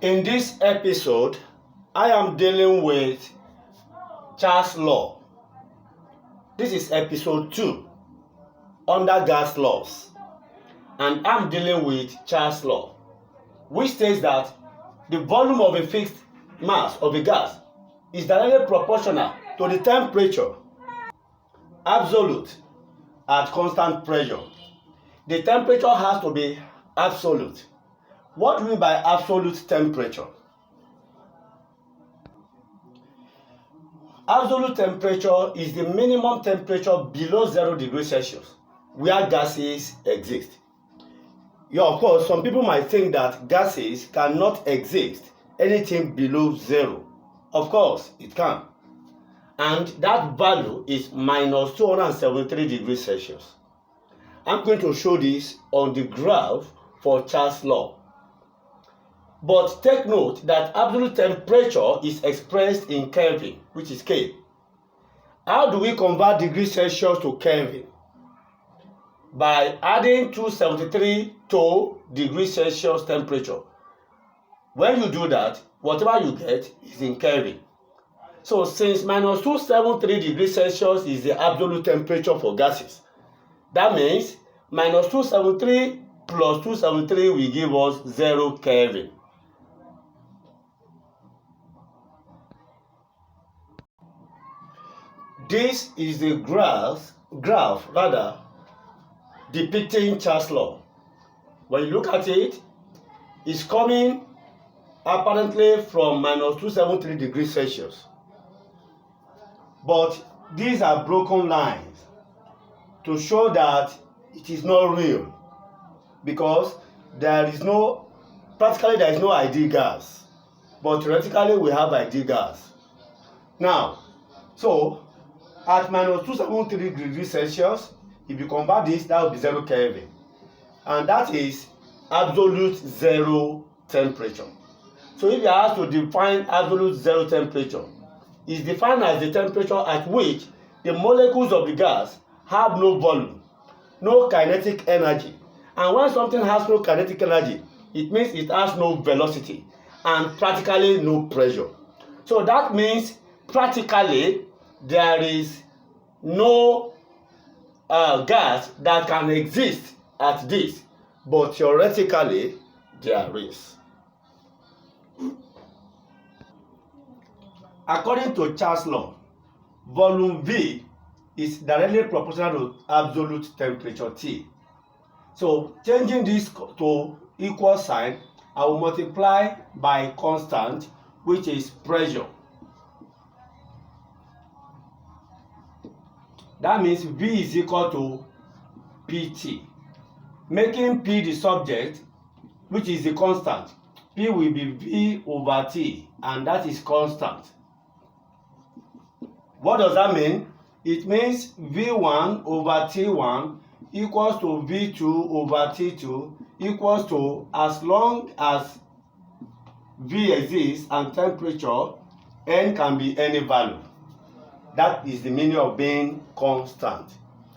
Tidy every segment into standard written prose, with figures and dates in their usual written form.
In this episode, I am dealing with Charles law. This is episode 2 under gas laws, and I'm dealing with Charles law, which states that the volume of a fixed mass of a gas is directly proportional to the temperature absolute at constant pressure. The temperature has to be absolute. What do we mean by absolute temperature? Absolute temperature is the minimum temperature below 0 degrees Celsius where gases exist. Of course, some people might think that gases cannot exist anything below 0. Of course, it can. And that value is minus 273 degrees Celsius. I'm going to show this on the graph for Charles law. But take note that absolute temperature is expressed in Kelvin, which is K. How do we convert degrees Celsius to Kelvin? By adding 273 to degrees Celsius temperature. When you do that, whatever you get is in Kelvin. So since minus 273 degrees Celsius is the absolute temperature for gases, that means minus 273 plus 273 will give us 0 Kelvin. This is the graph depicting Charles law. When you look at it, it's coming apparently from minus 273 degrees Celsius. But these are broken lines to show that it is not real, because practically there is no ideal gas, but theoretically we have ideal gas. Now, so at minus 273 degrees Celsius, if you convert this, that will be 0 Kelvin. And that is absolute 0 temperature. So if you are asked to define absolute 0 temperature, it's defined as the temperature at which the molecules of the gas have no volume, no kinetic energy. And when something has no kinetic energy, it means it has no velocity and practically no pressure. So that means practically there is no gas that can exist at this, but theoretically there is. According to Charles law, volume V is directly proportional to absolute temperature T. So changing this to equal sign, I will multiply by constant, which is pressure. That means V is equal to Pt. Making P the subject, which is the constant, P will be V over T, and that is constant. What does that mean? It means V1 over T1 equals to V2 over T2 equals to, as long as V exists and temperature, N can be any value. That is the meaning of being constant.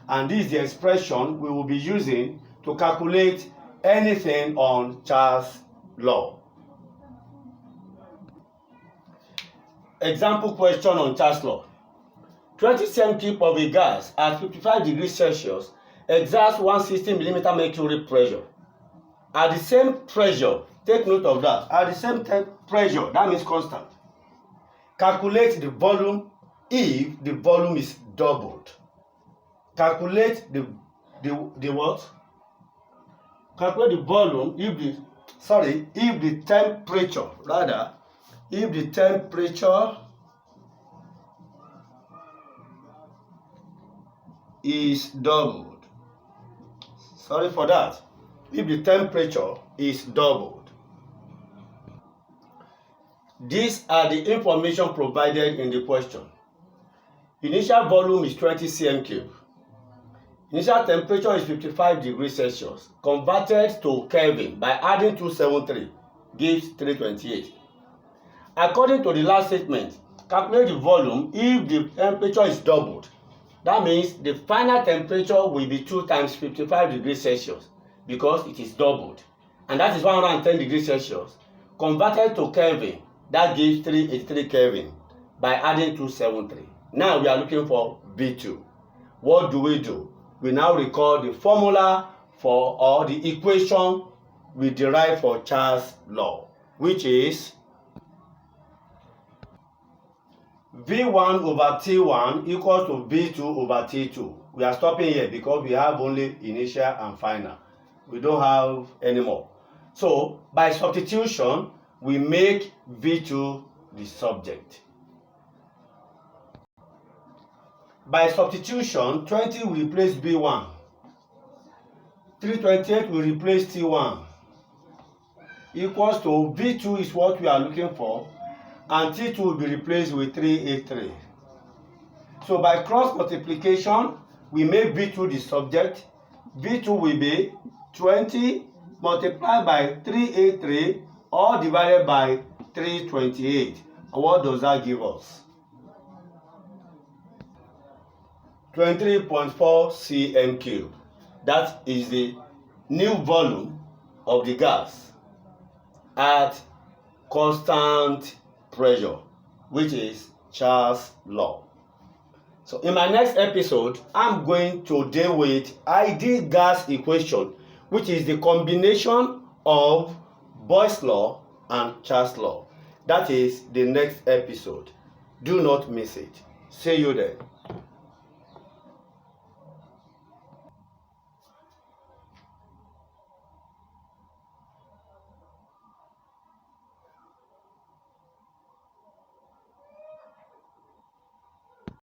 And this is the expression we will be using to calculate anything on Charles law. Example question on Charles law. 20 cm cube of a gas at 55 degrees Celsius exerts 160 mm mercury pressure. At the same pressure, take note of that, at the same pressure, that means constant. Calculate the volume if the volume is doubled. Calculate the what? Calculate the volume if the temperature is doubled. Sorry for that. If the temperature is doubled. These are the information provided in the question. Initial volume is 20 cm cube. Initial temperature is 55 degrees Celsius. Converted to Kelvin by adding 273 gives 328. According to the last statement, calculate the volume if the temperature is doubled. That means the final temperature will be 2 times 55 degrees Celsius because it is doubled. And that is 110 degrees Celsius. converted to Kelvin, that gives 383 Kelvin by adding 273. Now we are looking for V2. What do? We now recall the formula for, or the equation we derive for Charles' law, which is V1 over T1 equals to V2 over T2. We are stopping here because we have only initial and final. We don't have any more. So by substitution, we make V2 the subject. By substitution, 20 will replace B1. 328 will replace T1. Equals to V2 is what we are looking for, and T2 will be replaced with 383. So by cross multiplication, we make V2 the subject. V2 will be 20 multiplied by 383 or divided by 328. And what does that give us? 23.4 cm cubed. That is the new volume of the gas at constant pressure, which is Charles' law. So in my next episode, I'm going to deal with ideal gas equation, which is the combination of Boyle's law and Charles' law. That is the next episode. Do not miss it. See you then.